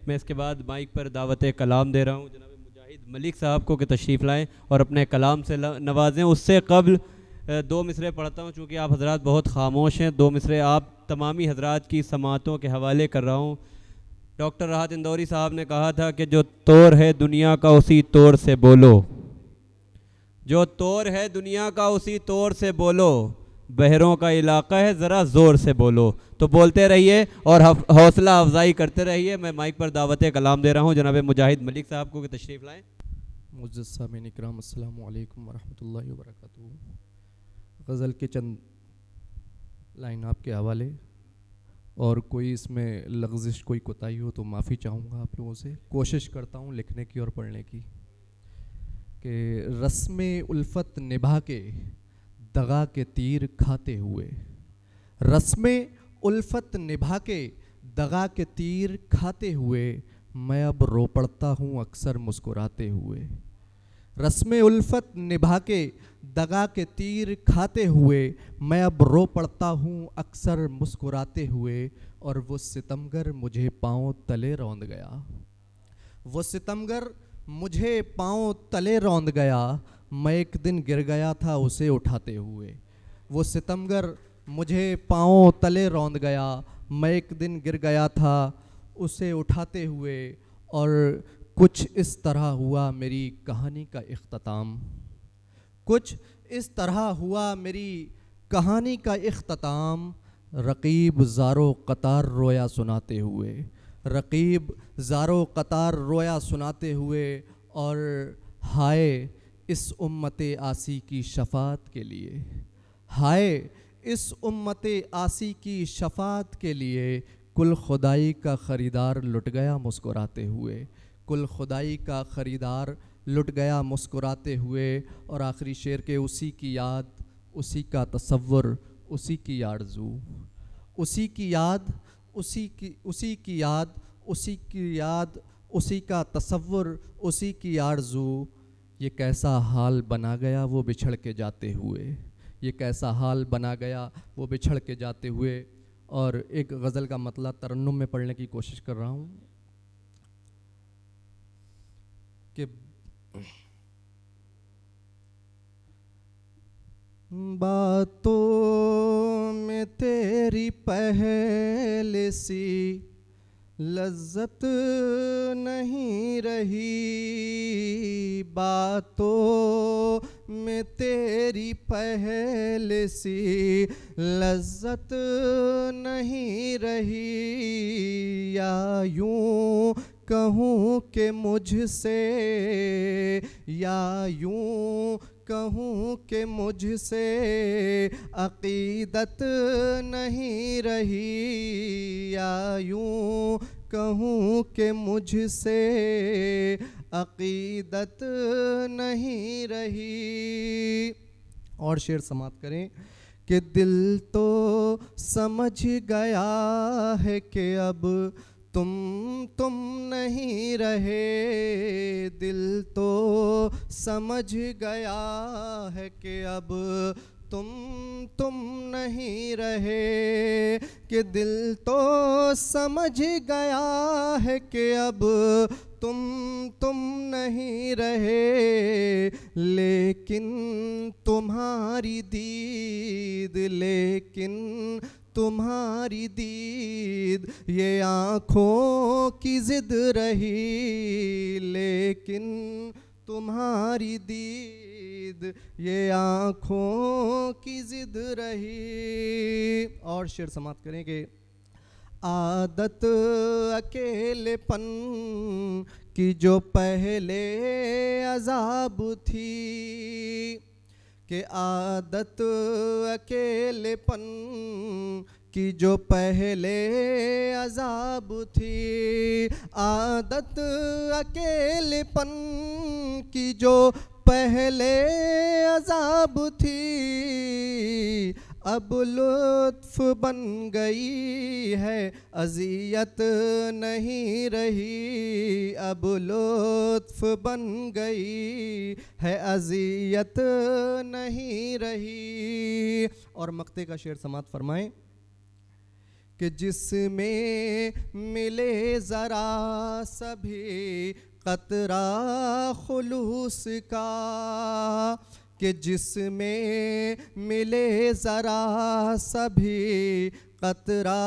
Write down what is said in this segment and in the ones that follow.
मैं इसके बाद माइक पर दावत कलाम दे रहा हूँ जनाब मुजाहिद मलिक साहब को कि तशरीफ़ लाएँ और अपने कलाम से नवाजें। उससे कबल दो मिसरे पढ़ता हूँ, चूँकि आप हजरात बहुत खामोश हैं। दो मिसरे आप तमामी हजरात की समातों के हवाले कर रहा हूँ। डॉक्टर राहत इंदौरी साहब ने कहा था कि जो तौर है दुनिया का उसी तौर से बोलो, जो तौर है दुनिया का उसी तौर से बोलो, बहरों का इलाका है ज़रा ज़ोर से बोलो। तो बोलते रहिए और हौसला अफजाई करते रहिए। मैं माइक पर दावत कलाम दे रहा हूँ जनाब मुजाहिद मलिक साहब को कि तशरीफ़ लाएँ। मुअज़्ज़ज़ सामीन इकराम, अस्सलामु अलैकुम वरहमतुल्लाहि वबरकातुहू। गज़ल के चंद लाइन आपके हवाले, और कोई इसमें लग़ज़िश कोई कोताही हो तो माफ़ी चाहूँगा आप लोगों से। कोशिश करता हूँ लिखने की और पढ़ने की। कि रस्मे उल्फत निभा के दगा के तीर खाते हुए, रस्मे उल्फत निभा के दगा के तीर खाते हुए, मैं अब रो पड़ता हूँ अक्सर मुस्कुराते हुए। रस्मे उल्फत निभा के दगा के तीर खाते हुए, मैं अब रो पड़ता हूँ अक्सर मुस्कुराते हुए। और वो सितमगर मुझे पाँव तले रौंद गया, वो सितमगर मुझे पाँव तले रौंद गया, मैं एक दिन गिर गया था उसे उठाते हुए। वो सितमगर मुझे पाँव तले रौंद गया, मैं एक दिन गिर गया था उसे उठाते हुए। और कुछ इस तरह हुआ मेरी कहानी का इख्तिताम, कुछ इस तरह हुआ मेरी कहानी का इख्तिताम। रकीब ज़ारो कतार रोया सुनाते हुए, रकीब ज़ारो कतार रोया सुनाते हुए। और हाय इस उम्मते आसी की शफ़ात के लिए, हाय इस उम्मते आसी की शफ़ात के लिए, कुल खुदाई का ख़रीदार लुट गया मुस्कुराते हुए, कुल खुदाई का ख़रीदार लुट गया मुस्कुराते हुए। और आखिरी शेर के उसी की याद, उसी का तसव्वुर, उसी की आरज़ू, उसी की याद, उसी की याद, उसी की याद, उसी का तसव्वुर, उसी की आरज़ू। ये कैसा हाल बना गया वो बिछड़ के जाते हुए, ये कैसा हाल बना गया वो बिछड़ के जाते हुए। और एक गज़ल का मतला तरन्नुम में पढ़ने की कोशिश कर रहा हूँ कि बातों में तेरी पहले सी लज्जत नहीं रही, बातों में तेरी पहले सी लज्जत नहीं रही। या यूं कहूँ कि मुझसे, या यूं कहूँ कि मुझसे अक़ीदत नहीं रही, या यूं कहूँ कि मुझसे अक़ीदत नहीं रही। और शेर समाप्त करें कि दिल तो समझ गया है कि अब तुम नहीं रहे, दिल तो समझ गया है कि अब तुम नहीं रहे, कि दिल तो समझ गया है कि अब तुम नहीं रहे। लेकिन तुम्हारी दीद, लेकिन तुम्हारी दीद ये आँखों की ज़िद रही, लेकिन तुम्हारी दीद ये आँखों की ज़िद रही। और शेर समाप्त करेंगे। आदत अकेलेपन की जो पहले अज़ाब थी, कि आदत अकेलेपन की जो पहले अज़ाब थी, आदत अकेलेपन की जो पहले अज़ाब थी, अब लुत्फ़ बन गई है अज़ियत नहीं रही, अब लुत्फ़ बन गई है अज़ियत नहीं रही। और मक्ते का शेर समाप्त फरमाएं कि जिसमें मिले ज़रा सभी क़तरा खुलूस का, कि जिसमें मिले ज़रा सभी क़तरा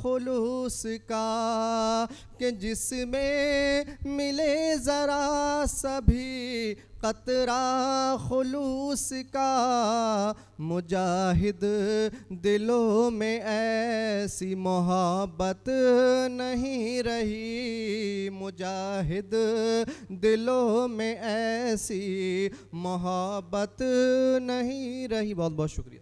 खुलूस का, कि जिसमें मिले ज़रा सभी क़तरा खुलूस का। मुजाहिद दिलों में ऐसी मोहब्बत नहीं रही, मुजाहिद दिलों में ऐसी मोहब्बत नहीं रही। बहुत बहुत शुक्रिया।